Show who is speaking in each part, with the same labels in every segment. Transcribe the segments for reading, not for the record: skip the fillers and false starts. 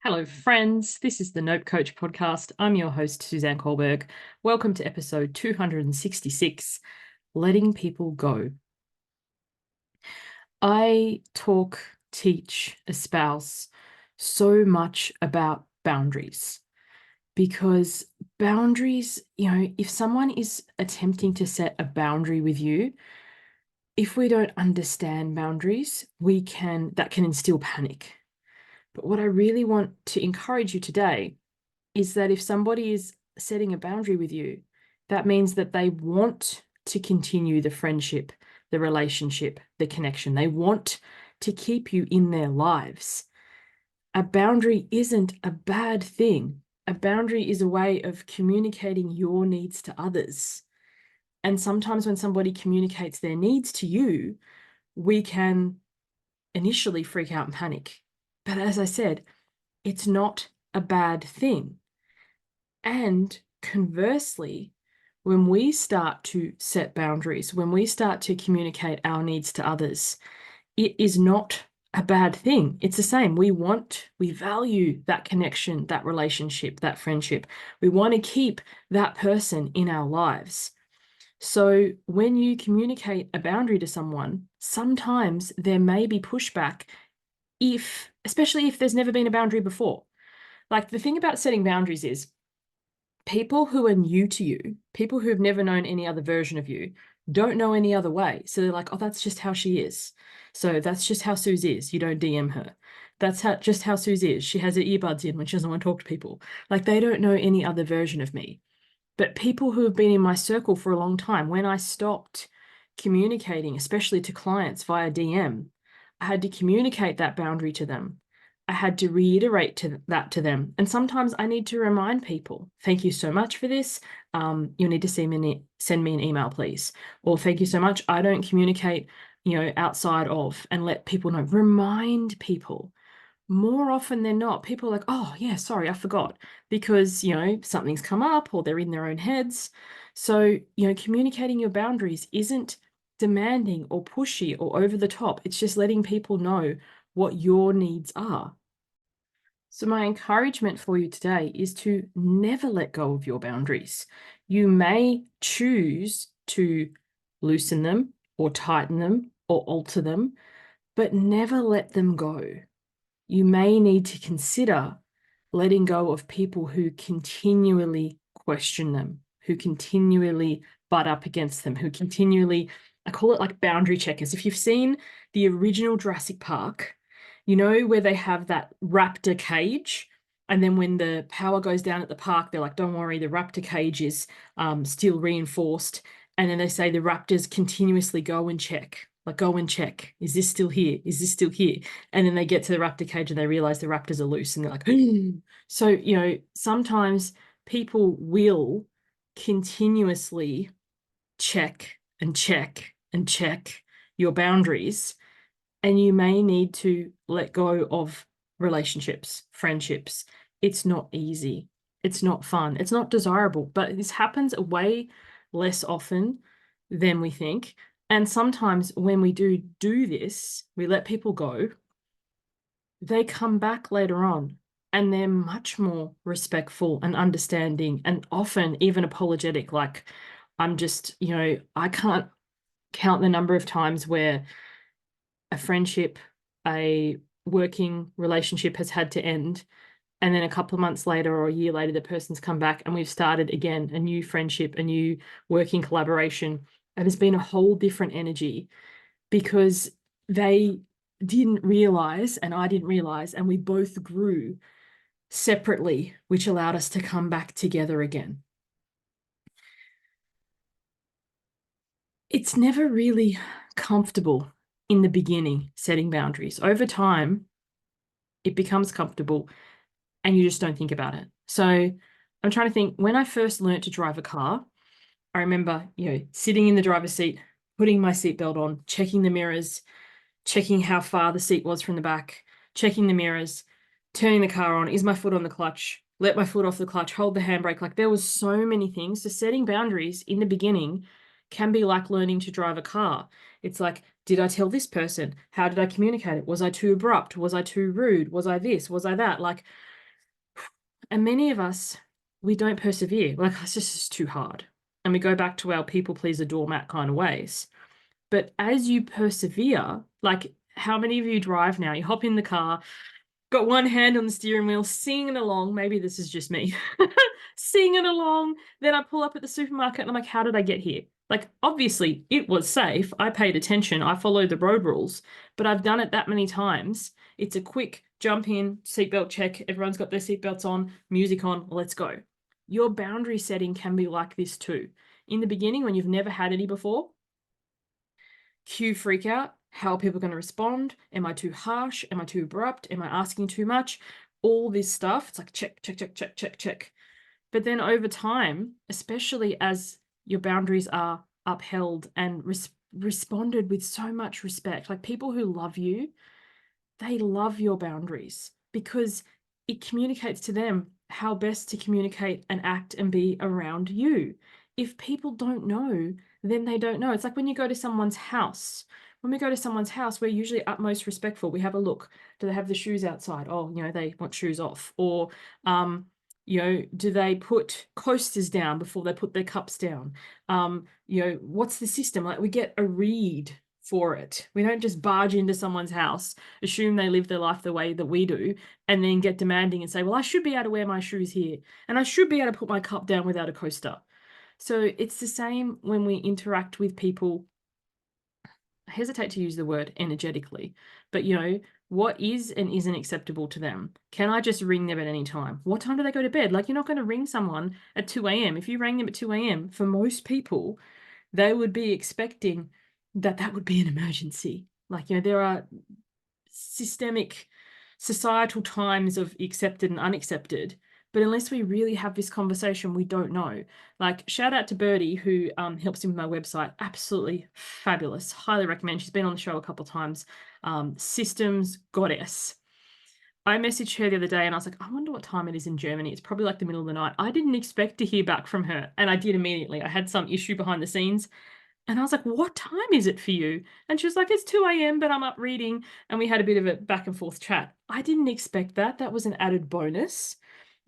Speaker 1: Hello, friends. This is the Nope Coach podcast. I'm your host, Suzanne Kohlberg. Welcome to episode 266, Letting People Go. I talk, teach, espouse so much about boundaries because boundaries, if someone is attempting to set a boundary with you, if we don't understand boundaries, that can instill panic. But what I really want to encourage you today is that if somebody is setting a boundary with you, that means that they want to continue the friendship, the relationship, the connection. They want to keep you in their lives. A boundary isn't a bad thing. A boundary is a way of communicating your needs to others. And sometimes when somebody communicates their needs to you, we can initially freak out and panic. But as I said, it's not a bad thing. And conversely, when we start to set boundaries, when we start to communicate our needs to others, it is not a bad thing. It's the same. We value that connection, that relationship, that friendship. We want to keep that person in our lives. So when you communicate a boundary to someone, sometimes there may be pushback especially if there's never been a boundary before. Like, the thing about setting boundaries is people who are new to you, people who have never known any other version of you, don't know any other way. So they're like, oh, that's just how she is. So that's just how Suze is. You don't DM her. That's just how Suze is. She has her earbuds in when she doesn't want to talk to people. Like, they don't know any other version of me. But people who have been in my circle for a long time, when I stopped communicating, especially to clients via DM, I had to communicate that boundary to them. I had to reiterate that to them. And sometimes I need to remind people, thank you so much for this. You'll need to send me an email, please. Or thank you so much. I don't communicate, outside of, and let people know. Remind people. More often than not, people are like, oh, yeah, sorry, I forgot, because, something's come up or they're in their own heads. So, communicating your boundaries isn't demanding or pushy or over the top. It's just letting people know what your needs are. So my encouragement for you today is to never let go of your boundaries. You may choose to loosen them or tighten them or alter them, but never let them go. You may need to consider letting go of people who continually question them, who continually butt up against them, who continually, I call it like boundary checkers. If you've seen the original Jurassic Park, where they have that raptor cage, and then when the power goes down at the park, they're like, don't worry, the raptor cage is still reinforced. And then they say the raptors continuously go and check. Like, go and check. Is this still here? Is this still here? And then they get to the raptor cage and they realize the raptors are loose and they're like, so, sometimes people will continuously check and check and check your boundaries. And you may need to let go of relationships, friendships. It's not easy. It's not fun. It's not desirable, but this happens way less often than we think. And sometimes when we do this, we let people go, they come back later on and they're much more respectful and understanding and often even apologetic. Like, I'm just, I can't count the number of times where a friendship, a working relationship has had to end. And then a couple of months later or a year later, the person's come back and we've started again, a new friendship, a new working collaboration. And it's been a whole different energy because they didn't realize and I didn't realize, and we both grew separately, which allowed us to come back together again. It's never really comfortable in the beginning setting boundaries. Over time, it becomes comfortable and you just don't think about it. So I'm trying to think, when I first learned to drive a car, I remember, sitting in the driver's seat, putting my seatbelt on, checking the mirrors, checking how far the seat was from the back, checking the mirrors, turning the car on. Is my foot on the clutch? Let my foot off the clutch, hold the handbrake. Like, there was so many things. So setting boundaries in the beginning can be like learning to drive a car. It's like, did I tell this person? How did I communicate it? Was I too abrupt? Was I too rude? Was I this? Was I that? Like, And many of us, we don't persevere. Like, it's just too hard. And we go back to our people pleaser doormat kind of ways. But as you persevere, like, how many of you drive now? You hop in the car, got one hand on the steering wheel, singing along. Maybe this is just me singing along. Then I pull up at the supermarket and I'm like, how did I get here? Like, obviously it was safe. I paid attention. I followed the road rules, but I've done it that many times. It's a quick jump in, seatbelt check. Everyone's got their seatbelts on, music on, let's go. Your boundary setting can be like this too. In the beginning, when you've never had any before, cue freak out. How are people going to respond? Am I too harsh? Am I too abrupt? Am I asking too much? All this stuff. It's like check, check, check, check, check, check. But then over time, especially as your boundaries are upheld and responded with so much respect, like people who love you, they love your boundaries because it communicates to them how best to communicate and act and be around you. If people don't know, then they don't know. It's like when you go to someone's house. When we go to someone's house, we're usually utmost respectful. We have a look. Do they have the shoes outside? Oh, they want shoes off. Or, do they put coasters down before they put their cups down? What's the system? Like, we get a read for it. We don't just barge into someone's house, assume they live their life the way that we do, and then get demanding and say, well, I should be able to wear my shoes here, and I should be able to put my cup down without a coaster. So it's the same when we interact with people. I hesitate to use the word energetically, but what is and isn't acceptable to them? Can I just ring them at any time? What time do they go to bed? Like, you're not going to ring someone at 2 a.m. If you rang them at 2 a.m., for most people, they would be expecting that would be an emergency. Like, there are systemic societal times of accepted and unaccepted, but unless we really have this conversation, we don't know. Like, shout out to Birdie, who helps me with my website. Absolutely fabulous. Highly recommend. She's been on the show a couple of times. Systems goddess. I messaged her the other day and I was like, I wonder what time it is in Germany. It's probably like the middle of the night. I didn't expect to hear back from her, and I did immediately. I had some issue behind the scenes. And I was like, what time is it for you? And she was like, it's 2 a.m., but I'm up reading. And we had a bit of a back and forth chat. I didn't expect that. That was an added bonus.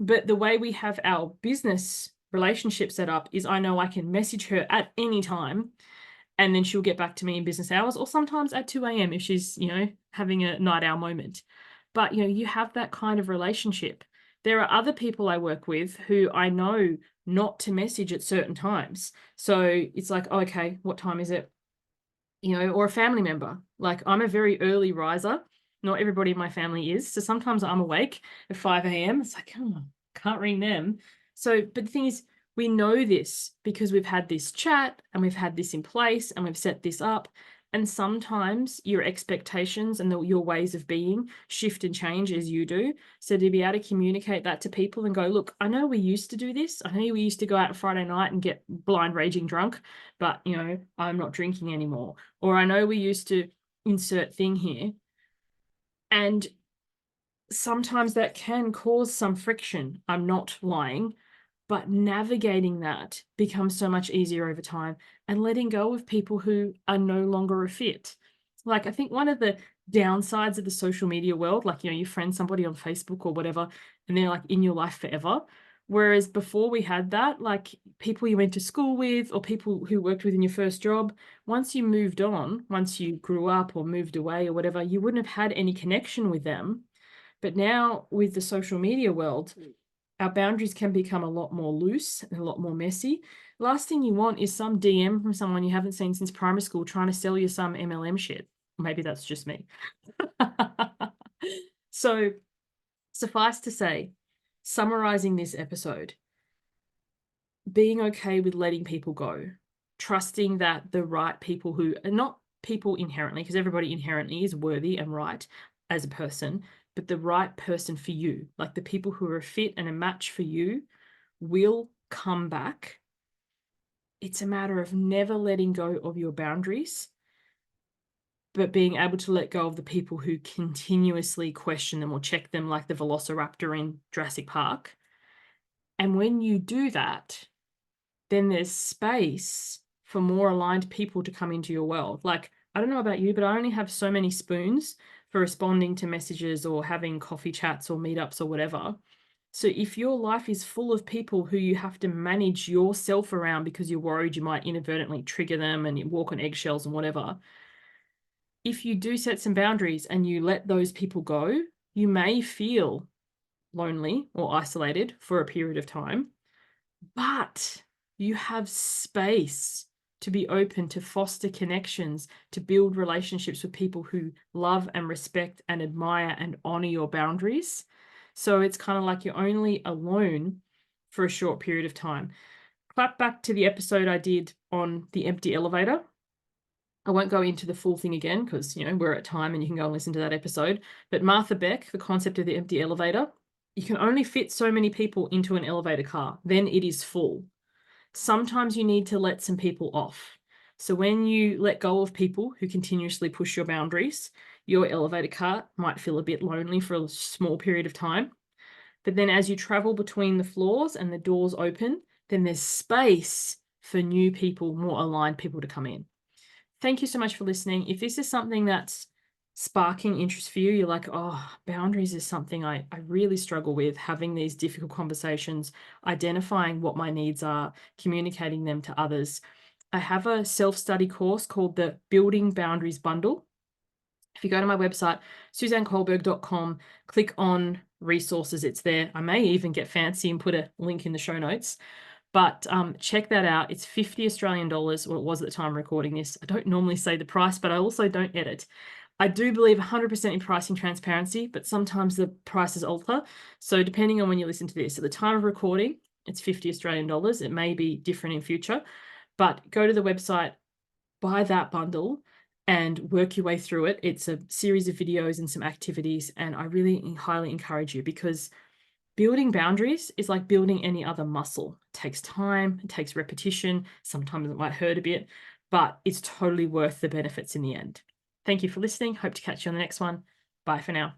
Speaker 1: But the way we have our business relationship set up is I know I can message her at any time, and then she'll get back to me in business hours, or sometimes at 2 a.m. if she's, having a night owl moment. But, you have that kind of relationship. There are other people I work with who I know not to message at certain times. So it's like, oh, okay, what time is it? Or a family member. Like, I'm a very early riser. Not everybody in my family is. So sometimes I'm awake at 5 a.m. It's like, oh, can't ring them. So, but the thing is, we know this because we've had this chat and we've had this in place and we've set this up. And sometimes your expectations and your ways of being shift and change as you do. So to be able to communicate that to people and go, look, I know we used to do this. I know we used to go out on Friday night and get blind raging drunk, but, I'm not drinking anymore. Or I know we used to insert thing here. And sometimes that can cause some friction. I'm not lying. But navigating that becomes so much easier over time, and letting go of people who are no longer a fit. Like, I think one of the downsides of the social media world, like, you friend somebody on Facebook or whatever, and they're like in your life forever. Whereas before we had that, like people you went to school with or people who worked with in your first job, once you moved on, once you grew up or moved away or whatever, you wouldn't have had any connection with them. But now with the social media world, our boundaries can become a lot more loose and a lot more messy. Last thing you want is some DM from someone you haven't seen since primary school trying to sell you some MLM shit. Maybe that's just me. So, suffice to say, summarizing this episode, being okay with letting people go, trusting that the right people who are not people inherently, because everybody inherently is worthy and right as a person, but the right person for you, like the people who are a fit and a match for you, will come back. It's a matter of never letting go of your boundaries, but being able to let go of the people who continuously question them or check them, like the velociraptor in Jurassic Park. And when you do that, then there's space for more aligned people to come into your world. Like, I don't know about you, but I only have so many spoons for responding to messages or having coffee chats or meetups or whatever. So if your life is full of people who you have to manage yourself around because you're worried you might inadvertently trigger them and you walk on eggshells and whatever, if you do set some boundaries and you let those people go, you may feel lonely or isolated for a period of time, but you have space to be open to foster connections, to build relationships with people who love and respect and admire and honor your boundaries. So it's kind of like you're only alone for a short period of time. Clap back to the episode I did on the empty elevator. I won't go into the full thing again because, we're at time and you can go and listen to that episode. But Martha Beck, the concept of the empty elevator, you can only fit so many people into an elevator car. Then it is full. Sometimes you need to let some people off. So when you let go of people who continuously push your boundaries, your elevator car might feel a bit lonely for a small period of time. But then as you travel between the floors and the doors open, then there's space for new people, more aligned people to come in. Thank you so much for listening. If this is something that's sparking interest for you, you're like, oh, boundaries is something I really struggle with, having these difficult conversations, identifying what my needs are, communicating them to others. I have a self-study course called the Building Boundaries Bundle. If you go to my website, suzannekohlberg.com, click on resources, it's there. I may even get fancy and put a link in the show notes. But check that out. It's 50 Australian dollars, or it was at the time of recording this. I don't normally say the price, but I also don't edit. I do believe 100% in pricing transparency, but sometimes the prices alter. So depending on when you listen to this, at the time of recording, it's 50 Australian dollars. It may be different in future, but go to the website, buy that bundle and work your way through it. It's a series of videos and some activities, and I really highly encourage you because building boundaries is like building any other muscle. It takes time, it takes repetition. Sometimes it might hurt a bit, but it's totally worth the benefits in the end. Thank you for listening. Hope to catch you on the next one. Bye for now.